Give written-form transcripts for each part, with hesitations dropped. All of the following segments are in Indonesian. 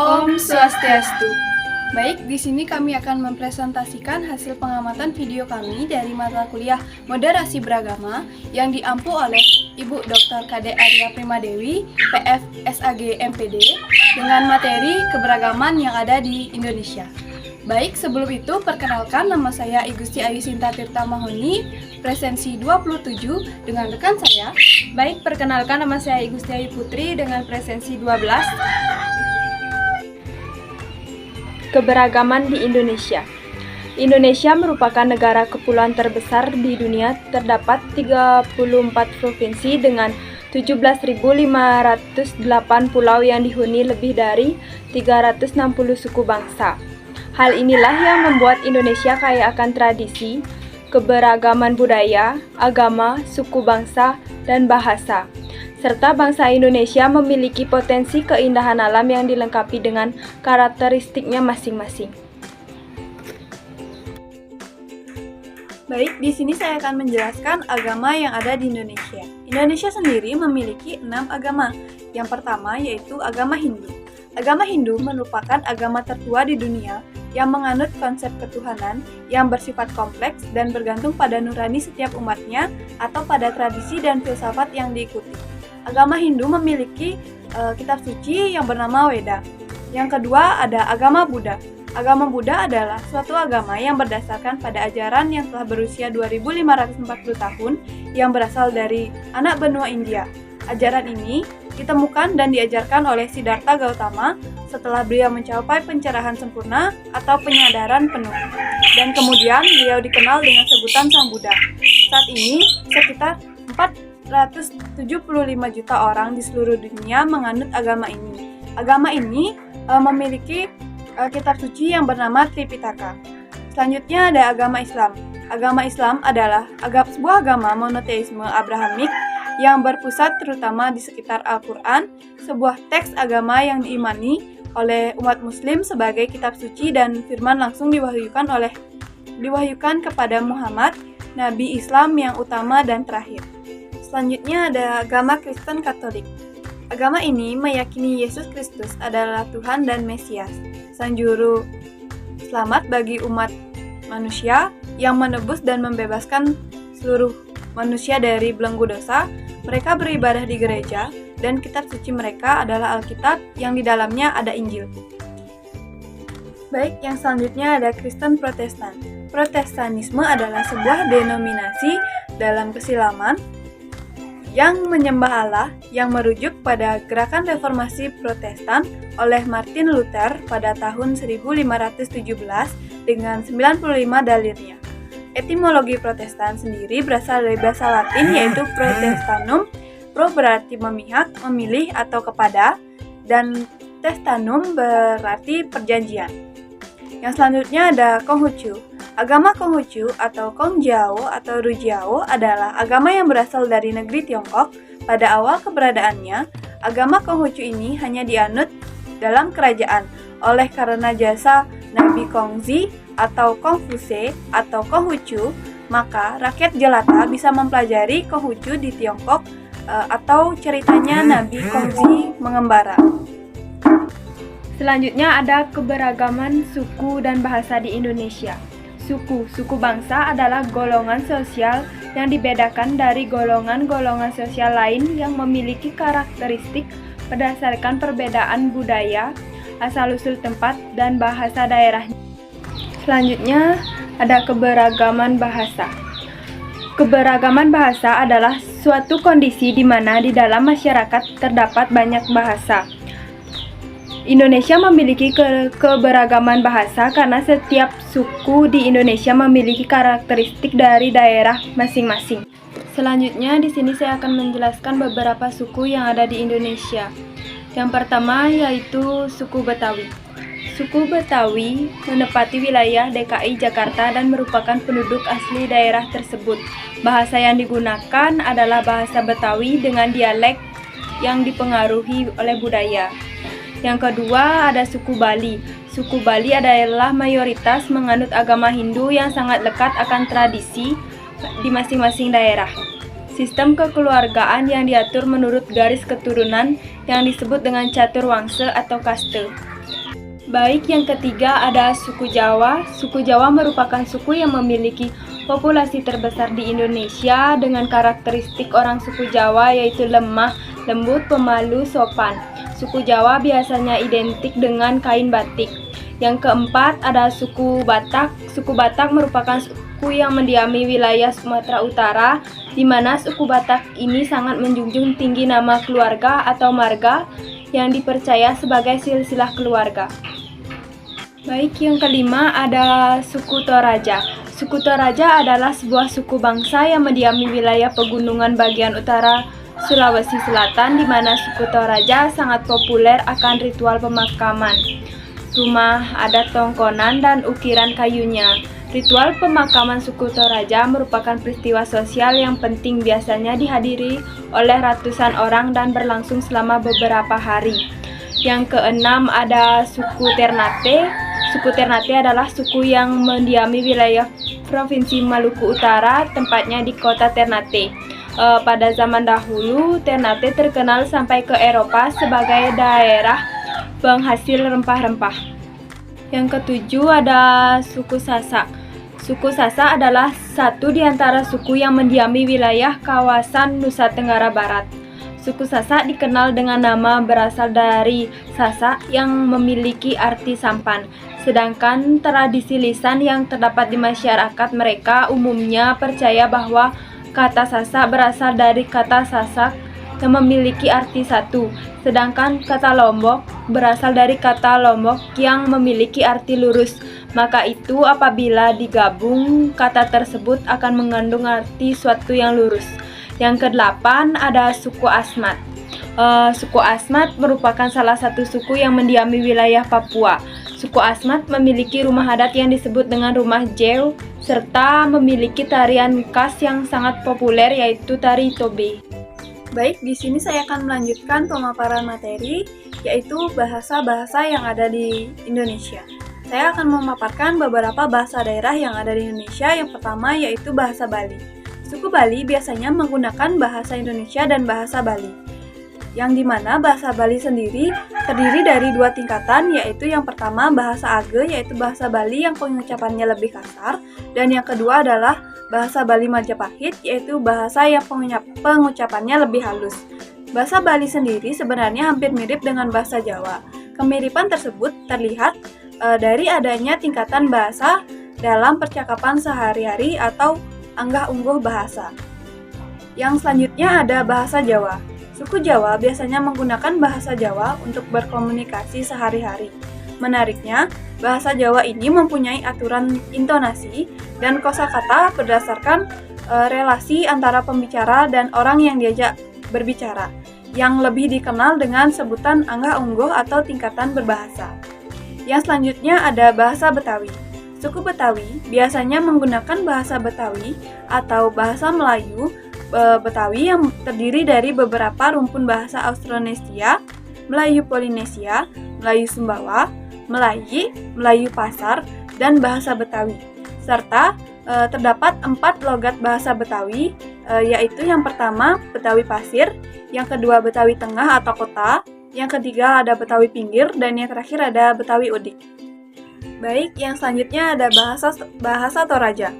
Om Swastiastu. Baik, di sini kami akan mempresentasikan hasil pengamatan video kami dari mata kuliah Moderasi Beragama yang diampu oleh Ibu Dr. Kade Arya Primadewi, PF SAG MPD, dengan materi keberagaman yang ada di Indonesia. Baik, sebelum itu perkenalkan, nama saya I Gusti Ayu Sinta Tirta Mahoni, presensi 27 dengan rekan saya. Baik, perkenalkan, nama saya I Gusti Ayu Putri dengan presensi 12. Keberagaman di Indonesia. Indonesia merupakan negara kepulauan terbesar di dunia. Terdapat 34 provinsi dengan 17.508 pulau yang dihuni lebih dari 360 suku bangsa. Hal inilah yang membuat Indonesia kaya akan tradisi, keberagaman budaya, agama, suku bangsa, dan bahasa. Serta bangsa Indonesia memiliki potensi keindahan alam yang dilengkapi dengan karakteristiknya masing-masing. Baik, di sini saya akan menjelaskan agama yang ada di Indonesia. Indonesia sendiri memiliki 6 agama. Yang pertama yaitu agama Hindu. Agama Hindu merupakan agama tertua di dunia yang menganut konsep ketuhanan yang bersifat kompleks dan bergantung pada nurani setiap umatnya atau pada tradisi dan filsafat yang diikuti. Agama Hindu memiliki kitab suci yang bernama Weda. Yang kedua ada agama Buddha. Agama Buddha adalah suatu agama yang berdasarkan pada ajaran yang telah berusia 2540 tahun yang berasal dari anak benua India. Ajaran ini ditemukan dan diajarkan oleh Siddhartha Gautama setelah beliau mencapai pencerahan sempurna atau penyadaran penuh. Dan kemudian beliau dikenal dengan sebutan Sang Buddha. Saat ini sekitar 475 juta orang di seluruh dunia menganut agama ini. Agama ini memiliki kitab suci yang bernama Tripitaka. Selanjutnya ada agama Islam. Agama Islam adalah sebuah agama monoteisme Abrahamik yang berpusat terutama di sekitar Al-Quran, sebuah teks agama yang diimani oleh umat muslim sebagai kitab suci dan firman langsung diwahyukan kepada Muhammad, Nabi Islam yang utama dan terakhir. Selanjutnya ada agama Kristen Katolik. Agama ini meyakini Yesus Kristus adalah Tuhan dan Mesias, Sang Juru Selamat bagi umat manusia yang menebus dan membebaskan seluruh manusia dari belenggu dosa. Mereka beribadah di gereja dan kitab suci mereka adalah Alkitab yang di dalamnya ada Injil. Baik, yang selanjutnya ada Kristen Protestan. Protestanisme adalah sebuah denominasi dalam keislaman yang menyembah Allah yang merujuk pada gerakan reformasi Protestan oleh Martin Luther pada tahun 1517 dengan 95 dalilnya. Etimologi Protestan sendiri berasal dari bahasa Latin yaitu Protestanum. Pro berarti memihak, memilih atau kepada, dan testanum berarti perjanjian. Yang selanjutnya ada Konghucu. Agama Konghucu atau Kongjiao atau Rujiao adalah agama yang berasal dari negeri Tiongkok. Pada awal keberadaannya, agama Konghucu ini hanya dianut dalam kerajaan. Oleh karena jasa Nabi Kongzi atau Kongfuse atau Konghucu, maka rakyat jelata bisa mempelajari Konghucu di Tiongkok atau ceritanya Nabi Kongzi mengembara. Selanjutnya ada keberagaman suku dan bahasa di Indonesia. Suku bangsa adalah golongan sosial yang dibedakan dari golongan-golongan sosial lain yang memiliki karakteristik berdasarkan perbedaan budaya, asal-usul tempat, dan bahasa daerahnya. Selanjutnya ada keberagaman bahasa. Keberagaman bahasa adalah suatu kondisi di mana di dalam masyarakat terdapat banyak bahasa. Indonesia memiliki keberagaman bahasa karena setiap suku di Indonesia memiliki karakteristik dari daerah masing-masing. Selanjutnya di sini saya akan menjelaskan beberapa suku yang ada di Indonesia. Yang pertama yaitu suku Betawi. Suku Betawi menempati wilayah DKI Jakarta dan merupakan penduduk asli daerah tersebut. Bahasa yang digunakan adalah bahasa Betawi dengan dialek yang dipengaruhi oleh budaya. Yang kedua ada suku Bali. Suku Bali adalah mayoritas menganut agama Hindu yang sangat lekat akan tradisi di masing-masing daerah. sistem kekeluargaan yang diatur menurut garis keturunan yang disebut dengan catur wangsa atau kaste. Baik, yang ketiga ada suku Jawa. Suku Jawa merupakan suku yang memiliki populasi terbesar di Indonesia dengan karakteristik orang suku Jawa yaitu lemah, lembut, pemalu, sopan. Suku Jawa biasanya identik dengan kain batik. Yang keempat ada suku Batak. Suku Batak merupakan suku yang mendiami wilayah Sumatera Utara, di mana suku Batak ini sangat menjunjung tinggi nama keluarga atau marga yang dipercaya sebagai silsilah keluarga. Baik, yang kelima ada suku Toraja. Suku Toraja adalah sebuah suku bangsa yang mendiami wilayah pegunungan bagian utara Sulawesi Selatan, di mana suku Toraja sangat populer akan ritual pemakaman, rumah adat tongkonan, dan ukiran kayunya. Ritual pemakaman suku Toraja merupakan peristiwa sosial yang penting, biasanya dihadiri oleh ratusan orang dan berlangsung selama beberapa hari. Yang keenam ada suku Ternate. Suku Ternate adalah suku yang mendiami wilayah Provinsi Maluku Utara, tempatnya di kota Ternate. Pada zaman dahulu, Ternate terkenal sampai ke Eropa sebagai daerah penghasil rempah-rempah. Yang ketujuh ada suku Sasak. Suku Sasak adalah satu di antara suku yang mendiami wilayah kawasan Nusa Tenggara Barat. Suku Sasak dikenal dengan nama berasal dari Sasak yang memiliki arti sampan. Sedangkan tradisi lisan yang terdapat di masyarakat mereka umumnya percaya bahwa kata Sasak berasal dari kata Sasak yang memiliki arti satu, sedangkan kata Lombok berasal dari kata Lombok yang memiliki arti lurus. Maka itu apabila digabung, kata tersebut akan mengandung arti suatu yang lurus. Yang kedelapan ada suku Asmat. Suku Asmat merupakan salah satu suku yang mendiami wilayah Papua. Suku Asmat memiliki rumah adat yang disebut dengan rumah Jew, serta memiliki tarian khas yang sangat populer yaitu tari Tobe. Baik, di sini saya akan melanjutkan pemaparan materi, yaitu bahasa-bahasa yang ada di Indonesia. Saya akan memaparkan beberapa bahasa daerah yang ada di Indonesia. Yang pertama yaitu bahasa Bali. Suku Bali biasanya menggunakan bahasa Indonesia dan bahasa Bali, yang dimana bahasa Bali sendiri terdiri dari dua tingkatan, yaitu yang pertama bahasa Age, yaitu bahasa Bali yang pengucapannya lebih kasar, dan yang kedua adalah bahasa Bali Majapahit, yaitu bahasa yang pengucapannya lebih halus. Bahasa Bali sendiri sebenarnya hampir mirip dengan bahasa Jawa. Kemiripan tersebut terlihat dari adanya tingkatan bahasa dalam percakapan sehari-hari atau anggah-ungguh bahasa. Yang selanjutnya ada bahasa Jawa. Suku Jawa biasanya menggunakan bahasa Jawa untuk berkomunikasi sehari-hari. Menariknya, bahasa Jawa ini mempunyai aturan intonasi dan kosakata berdasarkan relasi antara pembicara dan orang yang diajak berbicara, yang lebih dikenal dengan sebutan anggah-ungguh atau tingkatan berbahasa. Yang selanjutnya ada bahasa Betawi. Suku Betawi biasanya menggunakan bahasa Betawi atau bahasa Melayu Betawi yang terdiri dari beberapa rumpun bahasa Austronesia, Melayu Polinesia, Melayu Sumbawa, Melayu Pasar, dan bahasa Betawi. Serta terdapat 4 logat bahasa Betawi, yaitu yang pertama Betawi Pasir, yang kedua Betawi Tengah atau Kota, yang ketiga ada Betawi Pinggir, dan yang terakhir ada Betawi Udik. Baik, yang selanjutnya ada bahasa Toraja.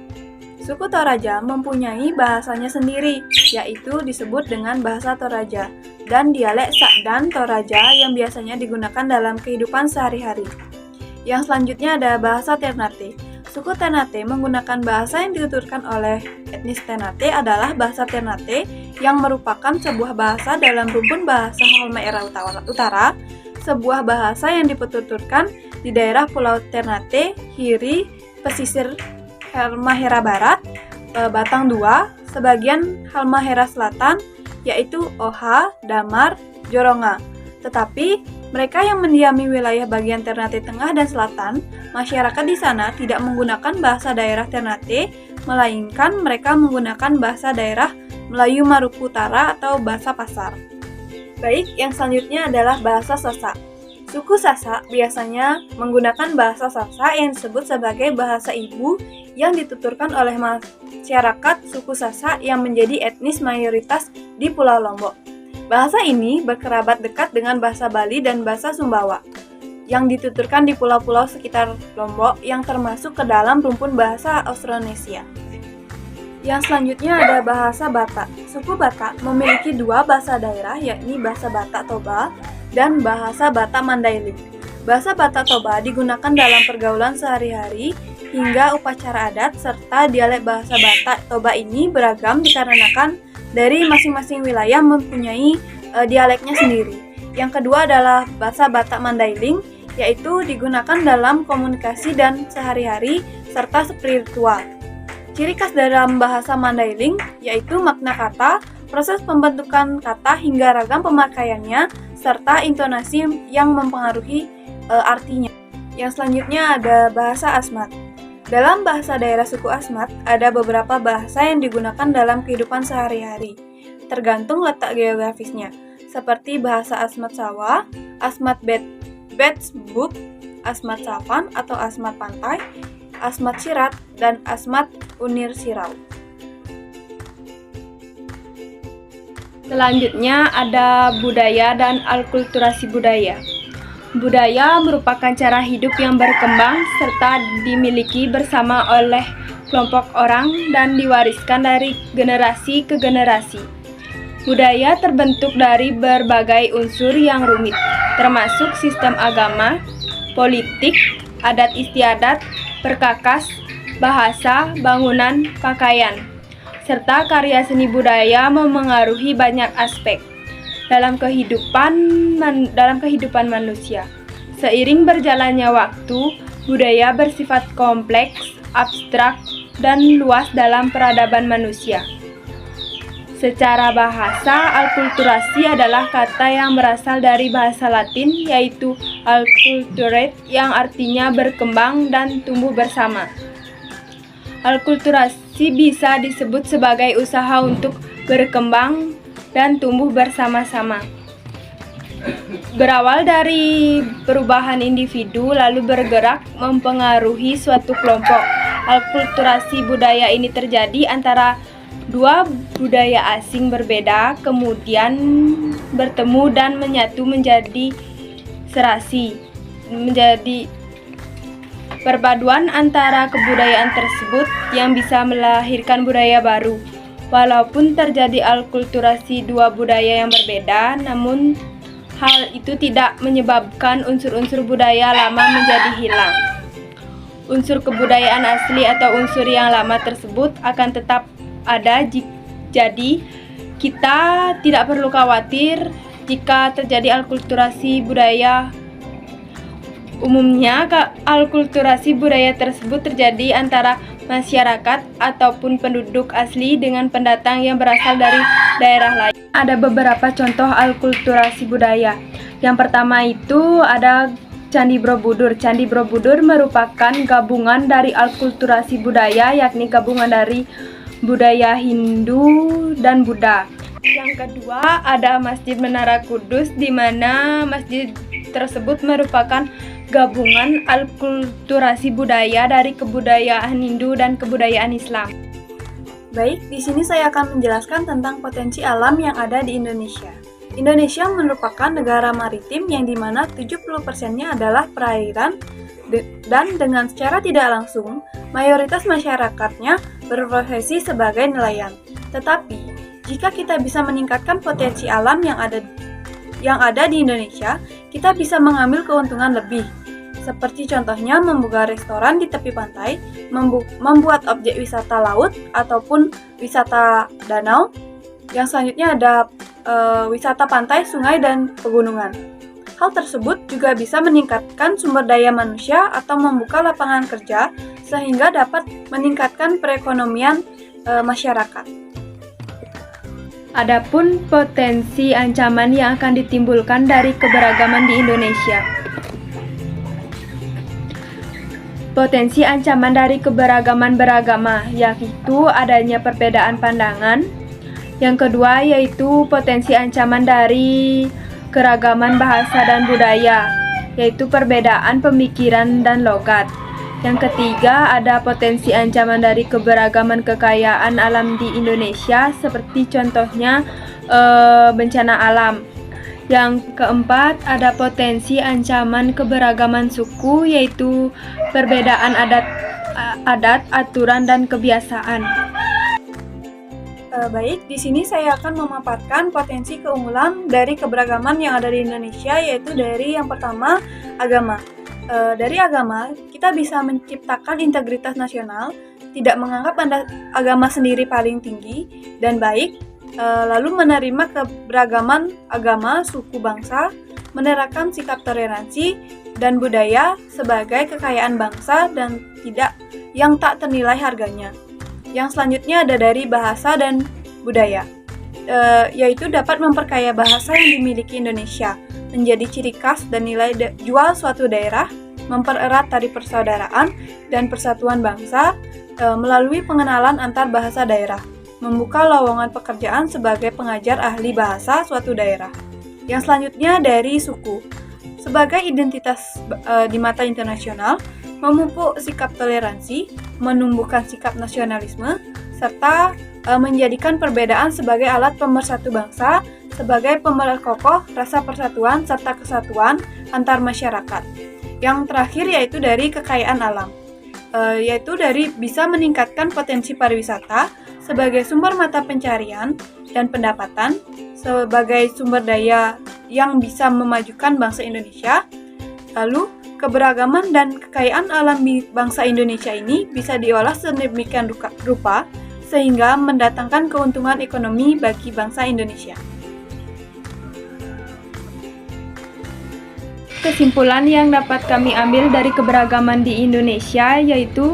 Suku Toraja mempunyai bahasanya sendiri, yaitu disebut dengan bahasa Toraja, dan dialek Sakdan Toraja yang biasanya digunakan dalam kehidupan sehari-hari. Yang selanjutnya ada bahasa Ternate. Suku Ternate menggunakan bahasa yang dituturkan oleh etnis Ternate adalah bahasa Ternate yang merupakan sebuah bahasa dalam rumpun bahasa Halmahera Utara, sebuah bahasa yang dituturkan di daerah Pulau Ternate, Hiri, pesisir Halmahera Barat, Batang 2, sebagian Halmahera Selatan, yaitu Oha, Damar, Joronga. Tetapi mereka yang mendiami wilayah bagian Ternate Tengah dan Selatan, masyarakat di sana tidak menggunakan bahasa daerah Ternate, melainkan mereka menggunakan bahasa daerah Melayu Maluku Utara atau bahasa Pasar. Baik, yang selanjutnya adalah bahasa Sasak. Suku Sasak biasanya menggunakan bahasa Sasak yang disebut sebagai bahasa ibu yang dituturkan oleh masyarakat suku Sasak yang menjadi etnis mayoritas di Pulau Lombok. Bahasa ini berkerabat dekat dengan bahasa Bali dan bahasa Sumbawa yang dituturkan di pulau-pulau sekitar Lombok yang termasuk ke dalam rumpun bahasa Austronesia. Yang selanjutnya ada bahasa Batak. Suku Batak memiliki dua bahasa daerah, yakni bahasa Batak Toba dan bahasa Batak Mandailing. Bahasa Batak Toba digunakan dalam pergaulan sehari-hari hingga upacara adat, serta dialek bahasa Batak Toba ini beragam dikarenakan dari masing-masing wilayah mempunyai dialeknya sendiri. Yang kedua adalah bahasa Batak Mandailing, yaitu digunakan dalam komunikasi dan sehari-hari serta spiritual. Ciri khas dalam bahasa Mandailing yaitu makna kata, proses pembentukan kata hingga ragam pemakaiannya, serta intonasi yang mempengaruhi artinya. Yang selanjutnya ada bahasa Asmat. Dalam bahasa daerah suku Asmat, ada beberapa bahasa yang digunakan dalam kehidupan sehari-hari, tergantung letak geografisnya, seperti bahasa Asmat Sawah, Asmat Betsbuk, Asmat Savan atau Asmat Pantai, Asmat Sirat, dan Asmat Unir Sirau. Selanjutnya ada budaya dan alkulturasi budaya. Budaya merupakan cara hidup yang berkembang serta dimiliki bersama oleh kelompok orang dan diwariskan dari generasi ke generasi. Budaya terbentuk dari berbagai unsur yang rumit, termasuk sistem agama, politik, adat istiadat, perkakas, bahasa, bangunan, pakaian, serta karya seni budaya memengaruhi banyak aspek dalam kehidupan manusia. Seiring berjalannya waktu, budaya bersifat kompleks, abstrak, dan luas dalam peradaban manusia. Secara bahasa, alkulturasi adalah kata yang berasal dari bahasa Latin, yaitu alculturate, yang artinya berkembang dan tumbuh bersama. Alkulturasi bisa disebut sebagai usaha untuk berkembang dan tumbuh bersama-sama. Berawal dari perubahan individu lalu bergerak mempengaruhi suatu kelompok. Alkulturasi budaya ini terjadi antara dua budaya asing berbeda, kemudian bertemu dan menyatu menjadi serasi, menjadi perpaduan antara kebudayaan tersebut yang bisa melahirkan budaya baru. Walaupun terjadi alkulturasi dua budaya yang berbeda, namun hal itu tidak menyebabkan unsur-unsur budaya lama menjadi hilang. Unsur kebudayaan asli atau unsur yang lama tersebut akan tetap ada, jadi kita tidak perlu khawatir jika terjadi alkulturasi budaya. Umumnya, alkulturasi budaya tersebut terjadi antara masyarakat ataupun penduduk asli dengan pendatang yang berasal dari daerah lain. Ada beberapa contoh alkulturasi budaya. Yang pertama itu ada Candi Borobudur. Candi Borobudur merupakan gabungan dari alkulturasi budaya, yakni gabungan dari budaya Hindu dan Buddha. Yang kedua ada Masjid Menara Kudus, di mana masjid tersebut merupakan gabungan alkulturasi budaya dari kebudayaan Hindu dan kebudayaan Islam. Baik, di sini saya akan menjelaskan tentang potensi alam yang ada di Indonesia. Indonesia merupakan negara maritim yang dimana 70%-nya adalah perairan dan dengan secara tidak langsung mayoritas masyarakatnya berprofesi sebagai nelayan. Tetapi, jika kita bisa meningkatkan potensi alam yang ada di Indonesia, kita bisa mengambil keuntungan lebih. Seperti contohnya membuka restoran di tepi pantai, membuat objek wisata laut ataupun wisata danau. Yang selanjutnya ada wisata pantai, sungai, dan pegunungan. Hal tersebut juga bisa meningkatkan sumber daya manusia atau membuka lapangan kerja sehingga dapat meningkatkan perekonomian masyarakat. Adapun potensi ancaman yang akan ditimbulkan dari keberagaman di Indonesia. Potensi ancaman dari keberagaman beragama, yaitu adanya perbedaan pandangan. Yang kedua yaitu potensi ancaman dari keragaman bahasa dan budaya. yaitu perbedaan pemikiran dan logat. Yang ketiga, ada potensi ancaman dari keberagaman kekayaan alam di Indonesia, seperti contohnya bencana alam. Yang keempat, ada potensi ancaman keberagaman suku, yaitu perbedaan adat, aturan, dan kebiasaan. Baik, di sini saya akan memaparkan potensi keunggulan dari keberagaman yang ada di Indonesia, yaitu dari yang pertama, agama. Dari agama, kita bisa menciptakan integritas nasional, tidak menganggap agama sendiri paling tinggi dan baik, lalu menerima keberagaman agama, suku, bangsa, menerapkan sikap toleransi dan budaya sebagai kekayaan bangsa dan yang tak ternilai harganya. Yang selanjutnya ada dari bahasa dan budaya, yaitu dapat memperkaya bahasa yang dimiliki Indonesia, menjadi ciri khas dan nilai jual suatu daerah, mempererat tali persaudaraan dan persatuan bangsa melalui pengenalan antar bahasa daerah, membuka lowongan pekerjaan sebagai pengajar ahli bahasa suatu daerah. Yang selanjutnya dari suku, sebagai identitas di mata internasional, memupuk sikap toleransi, menumbuhkan sikap nasionalisme, serta menjadikan perbedaan sebagai alat pemersatu bangsa, sebagai pemerkokoh rasa persatuan serta kesatuan antar masyarakat. Yang terakhir yaitu dari kekayaan alam, yaitu dari bisa meningkatkan potensi pariwisata sebagai sumber mata pencarian dan pendapatan, sebagai sumber daya yang bisa memajukan bangsa Indonesia. Lalu, keberagaman dan kekayaan alam bangsa Indonesia ini bisa diolah sedemikian rupa sehingga mendatangkan keuntungan ekonomi bagi bangsa Indonesia. Kesimpulan yang dapat kami ambil dari keberagaman di Indonesia yaitu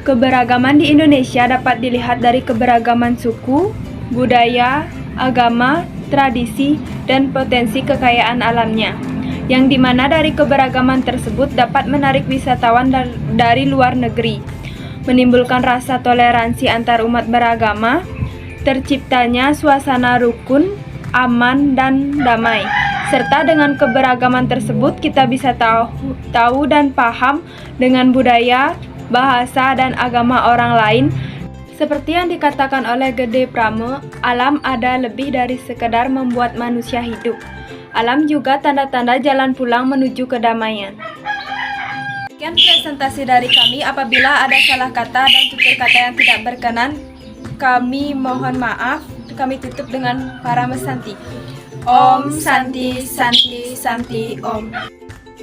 keberagaman di Indonesia dapat dilihat dari keberagaman suku, budaya, agama, tradisi, dan potensi kekayaan alamnya, yang dimana dari keberagaman tersebut dapat menarik wisatawan dari luar negeri, menimbulkan rasa toleransi antar umat beragama, terciptanya suasana rukun, aman, dan damai. Serta dengan keberagaman tersebut kita bisa tahu dan paham dengan budaya, bahasa, dan agama orang lain. Seperti yang dikatakan oleh Gede Prame, alam ada lebih dari sekedar membuat manusia hidup. Alam juga tanda-tanda jalan pulang menuju kedamaian. Sekian presentasi dari kami. Apabila ada salah kata dan tutur kata yang tidak berkenan, kami mohon maaf. Kami tutup dengan Parama Santi. Om Santi Santi Santi Om.